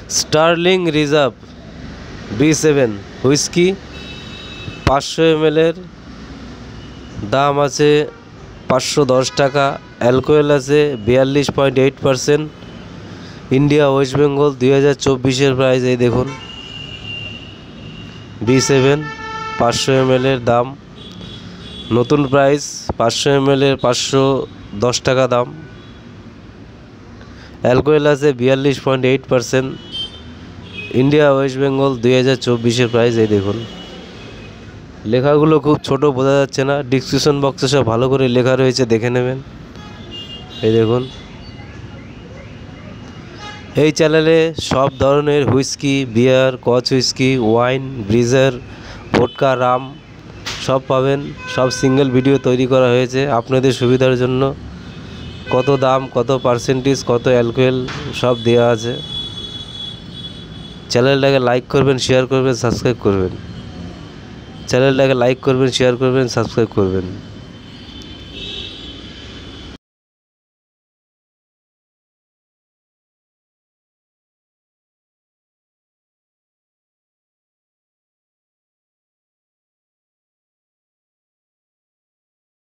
Sterling reserve B7 whisky 500 ml এর দাম আছে 510 টাকা। অ্যালকোহল আছে 42.8%। ইন্ডিয়া ওয়েস্ট বেঙ্গল 2024-এর প্রাইস এই দেখুন। B7 500 ml এর দাম নতুন প্রাইস 500 ml এর 510 টাকা দাম। অ্যালকোহল আছে 42.8%। ইন্ডিয়া ওয়েস্ট বেঙ্গল 2024-এর প্রাইস এই দেখুন। লেখাগুলো খুব ছোট, বোঝা যাচ্ছে না। ডিসক্রিপশন বক্সে সব ভালো করে লেখা রয়েছে, দেখে নেবেন। এই দেখুন, এই চ্যানেলে সব ধরনের হুইস্কি, বিয়ার, কচ হুইস্কি, ওয়াইন, ব্রিজার, ভোডকা, রাম সব পাবেন। সব সিঙ্গেল ভিডিও তৈরি করা হয়েছে আপনাদের সুবিধার জন্য। কত দাম, কত পার্সেন্টেজ, কত অ্যালকোহল সব দেওয়া আছে। চ্যানেলটাকে লাইক করবেন, শেয়ার করবেন, সাবস্ক্রাইব করবেন। চ্যানেলটাকে লাইক করবেন, শেয়ার করবেন, সাবস্ক্রাইব করবেন।